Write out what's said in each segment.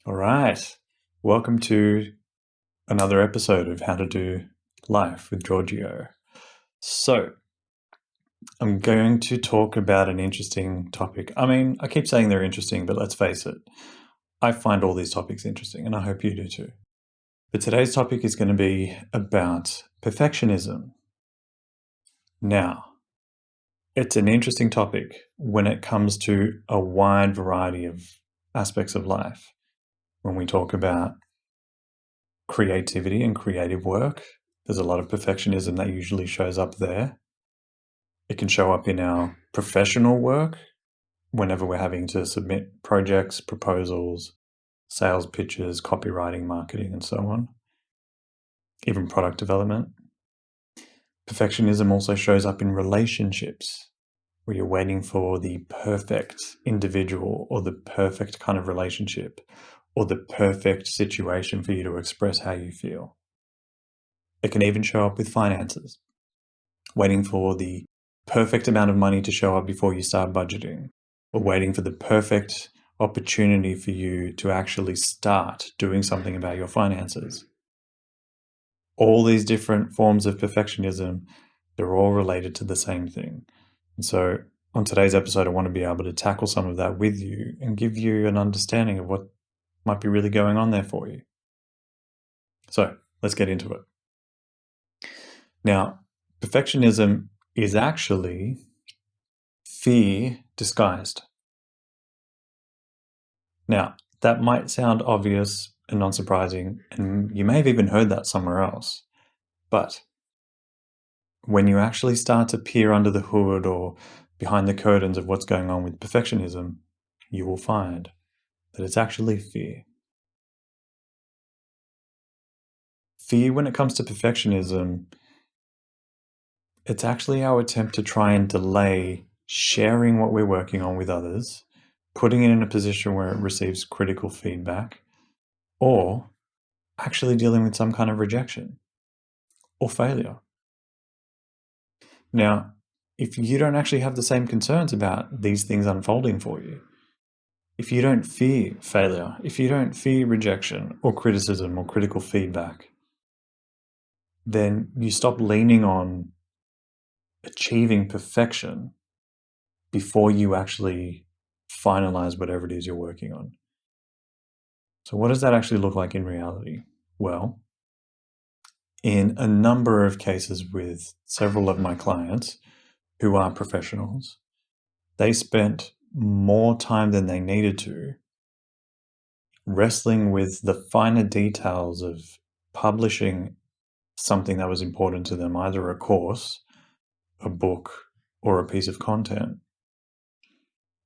All right. Welcome to another episode of How to Do Life with Giorgio. So, I'm going to talk about an interesting topic. I keep saying they're interesting, but let's face it, I find all these topics interesting, and I hope you do too. But today's topic is going to be about perfectionism. Now, it's an interesting topic when it comes to a wide variety of aspects of life. When we talk about creativity and creative work, there's a lot of perfectionism that usually shows up there. It can show up in our professional work whenever we're having to submit projects, proposals, sales pitches, copywriting, marketing, and so on. Even product development. Perfectionism also shows up in relationships where you're waiting for the perfect individual or the perfect kind of relationship or the perfect situation for you to express how you feel. It can even show up with finances, waiting for the perfect amount of money to show up before you start budgeting, or waiting for the perfect opportunity for you to actually start doing something about your finances. All these different forms of perfectionism, they're all related to the same thing. And so on today's episode, I want to be able to tackle some of that with you and give you an understanding of what might be really going on there for you. So let's get into it. Now, perfectionism is actually fear disguised. Now, that might sound obvious and non-surprising, and you may have even heard that somewhere else. But when you actually start to peer under the hood or behind the curtains of what's going on with perfectionism, you will find that it's actually fear. Fear, when it comes to perfectionism, it's actually our attempt to try and delay sharing what we're working on with others, putting it in a position where it receives critical feedback, or actually dealing with some kind of rejection or failure. Now, if you don't actually have the same concerns about these things unfolding for you, if you don't fear failure, if you don't fear rejection or criticism or critical feedback, then you stop leaning on achieving perfection before you actually finalize whatever it is you're working on. So what does that actually look like in reality? Well, in a number of cases with several of my clients who are professionals, they spent more time than they needed to wrestling with the finer details of publishing something that was important to them, either a course, a book, or a piece of content,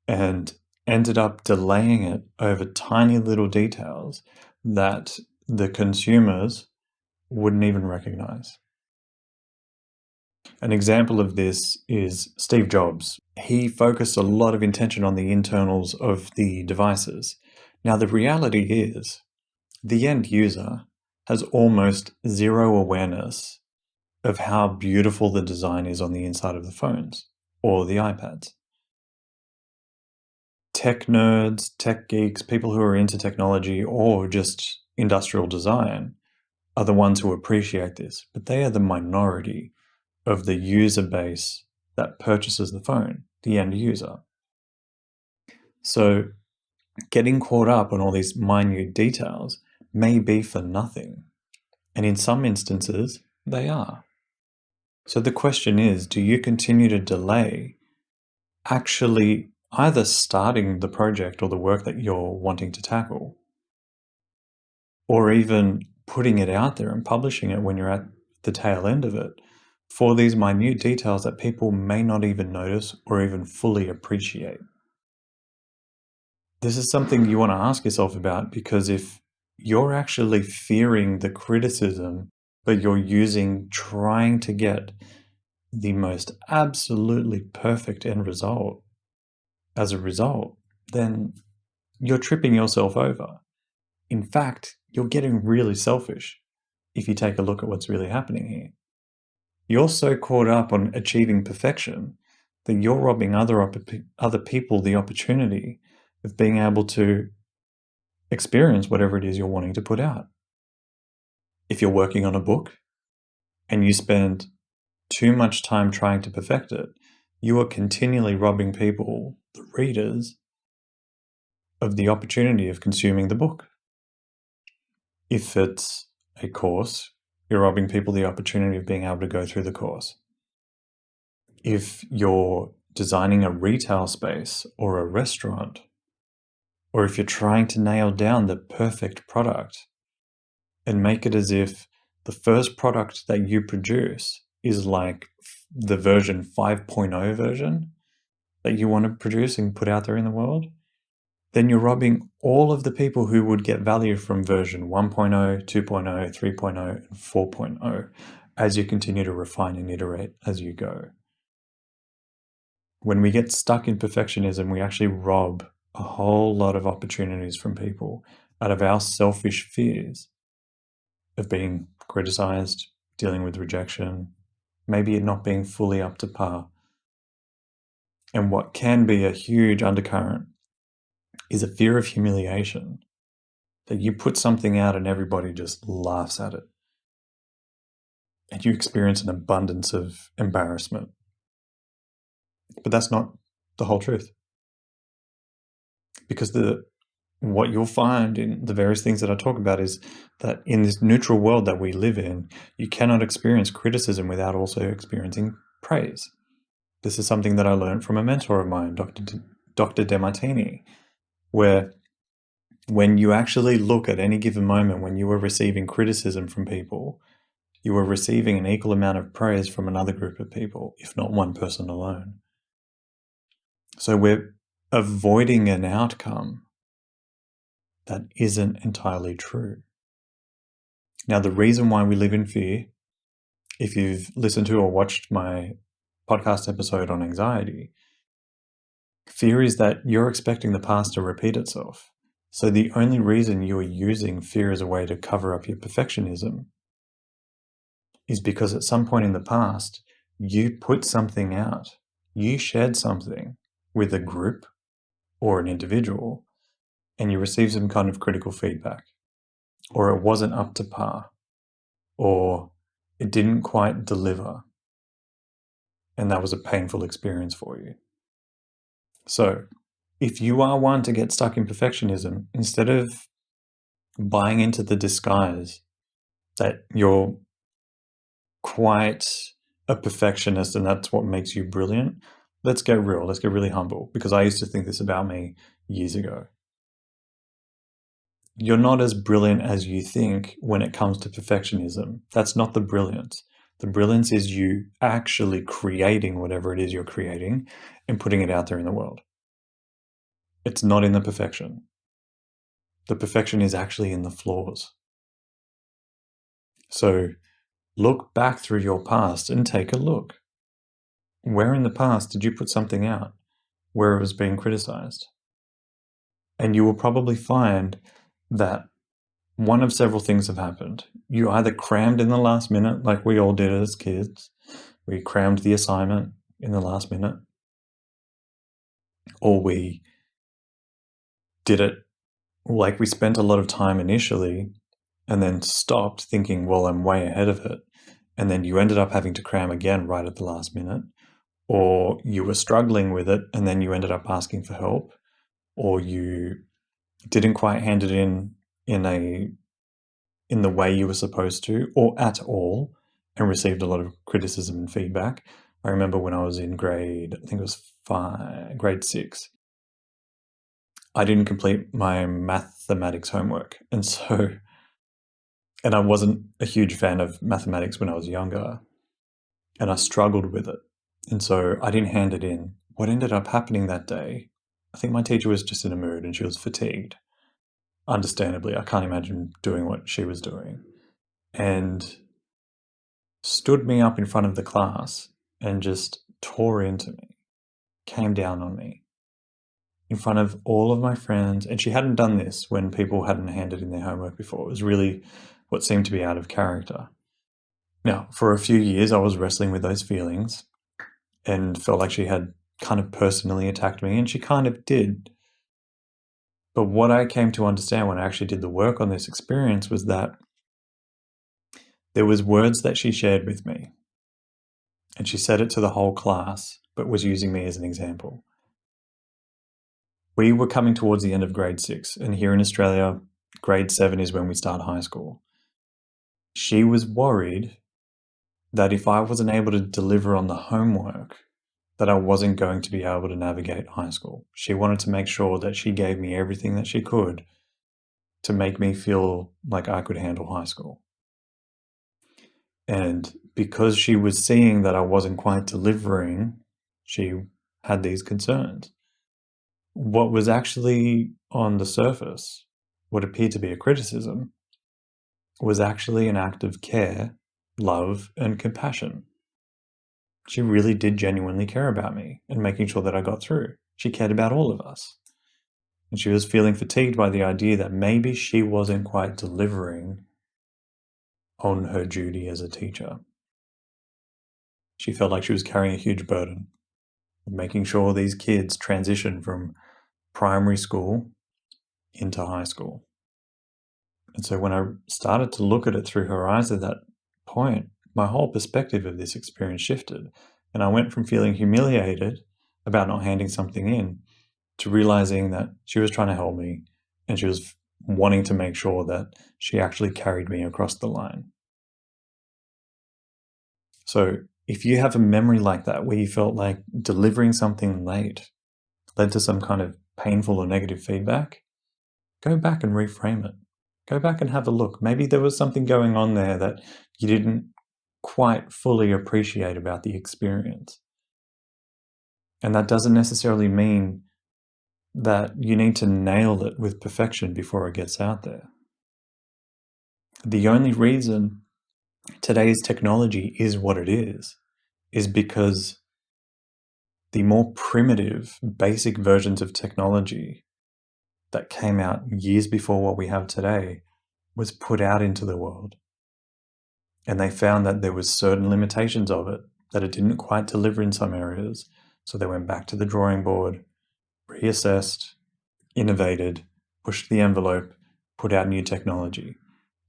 and ended up delaying it over tiny little details that the consumers wouldn't even recognize. An example of this is Steve Jobs. He focused a lot of intention on the internals of the devices. Now, the reality is the end user has almost zero awareness of how beautiful the design is on the inside of the phones or the iPads. Tech nerds, tech geeks, people who are into technology or just industrial design are the ones who appreciate this, but they are the minority of the user base that purchases the phone, the end user. So getting caught up on all these minute details may be for nothing. And in some instances, they are. So the question is, do you continue to delay actually either starting the project or the work that you're wanting to tackle, or even putting it out there and publishing it when you're at the tail end of it for these minute details that people may not even notice or even fully appreciate? This is something you want to ask yourself about, because if you're actually fearing the criticism, but you're trying to get the most absolutely perfect end result as a result, then you're tripping yourself over. In fact, you're getting really selfish if you take a look at what's really happening here. You're so caught up on achieving perfection that you're robbing other people the opportunity of being able to experience whatever it is you're wanting to put out. If you're working on a book and you spend too much time trying to perfect it, you are continually robbing people, the readers, of the opportunity of consuming the book. If it's a course, you're robbing people the opportunity of being able to go through the course. If you're designing a retail space or a restaurant, or if you're trying to nail down the perfect product and make it as if the first product that you produce is like the version 5.0 version that you want to produce and put out there in the world, then you're robbing all of the people who would get value from version 1.0, 2.0, 3.0, and 4.0 as you continue to refine and iterate as you go. When we get stuck in perfectionism, we actually rob a whole lot of opportunities from people out of our selfish fears of being criticized, dealing with rejection, maybe it not being fully up to par. And what can be a huge undercurrent is a fear of humiliation, that you put something out and everybody just laughs at it. And you experience an abundance of embarrassment. But that's not the whole truth. Because what you'll find in the various things that I talk about is that in this neutral world that we live in, you cannot experience criticism without also experiencing praise. This is something that I learned from a mentor of mine, Dr. DeMartini, where when you actually look at any given moment when you are receiving criticism from people, you are receiving an equal amount of praise from another group of people, if not one person alone. So we're avoiding an outcome that isn't entirely true. Now, the reason why we live in fear, if you've listened to or watched my podcast episode on anxiety, fear is that you're expecting the past to repeat itself. So the only reason you are using fear as a way to cover up your perfectionism is because at some point in the past, you put something out, you shared something with a group or an individual, and you received some kind of critical feedback, or it wasn't up to par, or it didn't quite deliver, and that was a painful experience for you. So if you are one to get stuck in perfectionism, instead of buying into the disguise that you're quite a perfectionist and that's what makes you brilliant, let's get real, let's get really humble, because I used to think this about me years ago. You're not as brilliant as you think when it comes to perfectionism. That's not the brilliance. The brilliance is you actually creating whatever it is you're creating and putting it out there in the world. It's not in the perfection. The perfection is actually in the flaws. So look back through your past and take a look. Where in the past did you put something out where it was being criticized? And you will probably find that one of several things have happened. You either crammed in the last minute, like we all did as kids. We crammed the assignment in the last minute. Or we did it like we spent a lot of time initially and then stopped thinking, well, I'm way ahead of it. And then you ended up having to cram again right at the last minute. Or you were struggling with it and then you ended up asking for help. Or you didn't quite hand it in the way you were supposed to, or at all, and received a lot of criticism and feedback. I remember when I was in grade 6, I didn't complete my mathematics homework. And I wasn't a huge fan of mathematics when I was younger, and I struggled with it. And so I didn't hand it in. What ended up happening that day, I think my teacher was just in a mood and she was fatigued. Understandably, I can't imagine doing what she was doing. And stood me up in front of the class and just tore into me, came down on me in front of all of my friends. And she hadn't done this when people hadn't handed in their homework before. It was really what seemed to be out of character. Now, for a few years, I was wrestling with those feelings and felt like she had kind of personally attacked me, and she kind of did. But what I came to understand when I actually did the work on this experience was that there was words that she shared with me, and she said it to the whole class, but was using me as an example. We were coming towards the end of grade 6, and here in Australia, grade 7 is when we start high school. She was worried that if I wasn't able to deliver on the homework, that I wasn't going to be able to navigate high school. She wanted to make sure that she gave me everything that she could to make me feel like I could handle high school. And because she was seeing that I wasn't quite delivering, she had these concerns. What was actually on the surface, what appeared to be a criticism, was actually an act of care, love, and compassion. She really did genuinely care about me and making sure that I got through. She cared about all of us. And she was feeling fatigued by the idea that maybe she wasn't quite delivering on her duty as a teacher. She felt like she was carrying a huge burden of making sure these kids transition from primary school into high school. And so when I started to look at it through her eyes at that point, my whole perspective of this experience shifted. And I went from feeling humiliated about not handing something in to realizing that she was trying to help me and she was wanting to make sure that she actually carried me across the line. So if you have a memory like that where you felt like delivering something late led to some kind of painful or negative feedback, go back and reframe it. Go back and have a look. Maybe there was something going on there that you didn't quite fully appreciate about the experience. And that doesn't necessarily mean that you need to nail it with perfection before it gets out there. The only reason today's technology is what it is because the more primitive, basic versions of technology that came out years before what we have today was put out into the world. And they found that there was certain limitations of it, that it didn't quite deliver in some areas. So they went back to the drawing board, reassessed, innovated, pushed the envelope, put out new technology.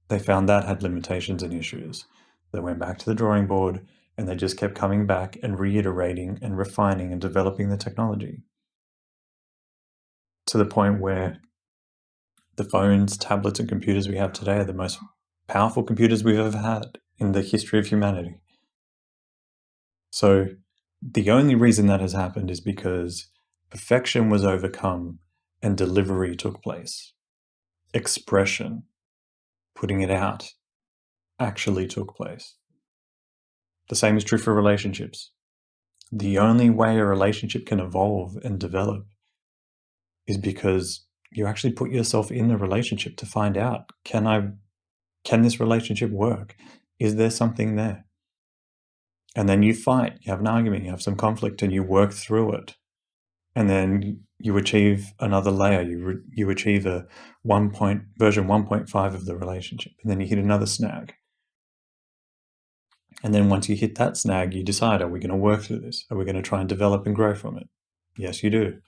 They found that had limitations and issues. They went back to the drawing board and they just kept coming back and reiterating and refining and developing the technology to the point where the phones, tablets, and computers we have today are the most powerful computers we've ever had in the history of humanity. So the only reason that has happened is because perfection was overcome and delivery took place. Expression, putting it out, actually took place. The same is true for relationships. The only way a relationship can evolve and develop is because you actually put yourself in the relationship to find out, can this relationship work? Is there something there? And then you fight, you have an argument, you have some conflict, and you work through it. And then you achieve another layer. You achieve a version 1.5 of the relationship. And then you hit another snag. And then once you hit that snag, you decide, are we going to work through this? Are we going to try and develop and grow from it? Yes, you do.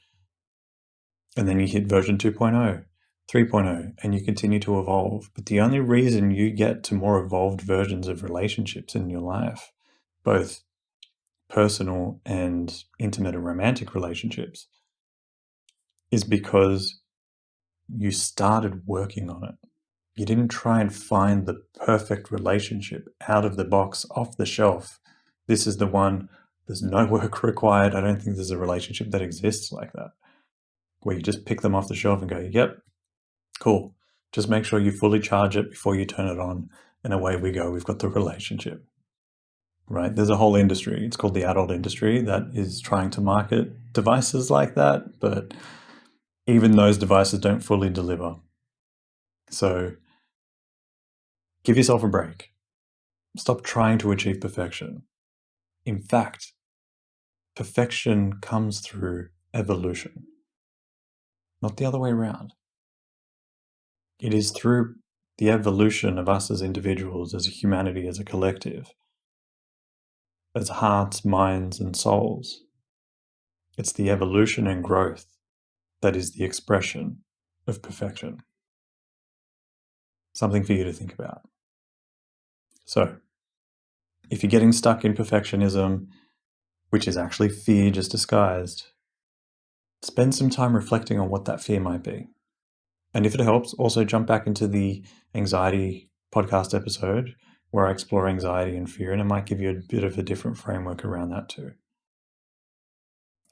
And then you hit version 2.0, 3.0, and you continue to evolve. But the only reason you get to more evolved versions of relationships in your life, both personal and intimate and romantic relationships, is because you started working on it. You didn't try and find the perfect relationship out of the box, off the shelf. This is the one. There's no work required. I don't think there's a relationship that exists like that, where you just pick them off the shelf and go, yep, cool. Just make sure you fully charge it before you turn it on, and away we go. We've got the relationship, right? There's a whole industry. It's called the adult industry that is trying to market devices like that, but even those devices don't fully deliver. So give yourself a break. Stop trying to achieve perfection. In fact, perfection comes through evolution, not the other way around. It is through the evolution of us as individuals, as a humanity, as a collective, as hearts, minds, and souls. It's the evolution and growth that is the expression of perfection. Something for you to think about. So, if you're getting stuck in perfectionism, which is actually fear just disguised, spend some time reflecting on what that fear might be. And if it helps, also jump back into the anxiety podcast episode where I explore anxiety and fear, and it might give you a bit of a different framework around that too.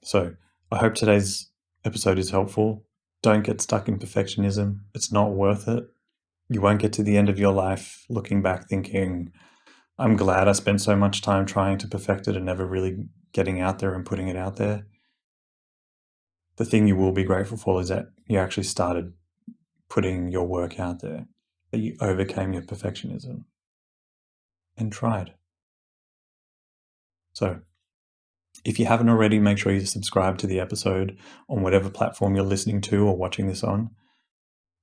So I hope today's episode is helpful. Don't get stuck in perfectionism. It's not worth it. You won't get to the end of your life looking back thinking, I'm glad I spent so much time trying to perfect it and never really getting out there and putting it out there. The thing you will be grateful for is that you actually started putting your work out there, that you overcame your perfectionism and tried. So if you haven't already, make sure you subscribe to the episode on whatever platform you're listening to or watching this on.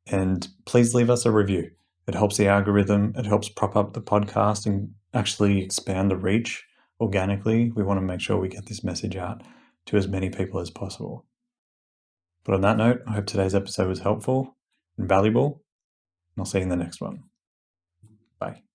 And please leave us a review. It helps the algorithm. It helps prop up the podcast and actually expand the reach organically. We want to make sure we get this message out to as many people as possible. But on that note, I hope today's episode was helpful and valuable, and I'll see you in the next one. Bye.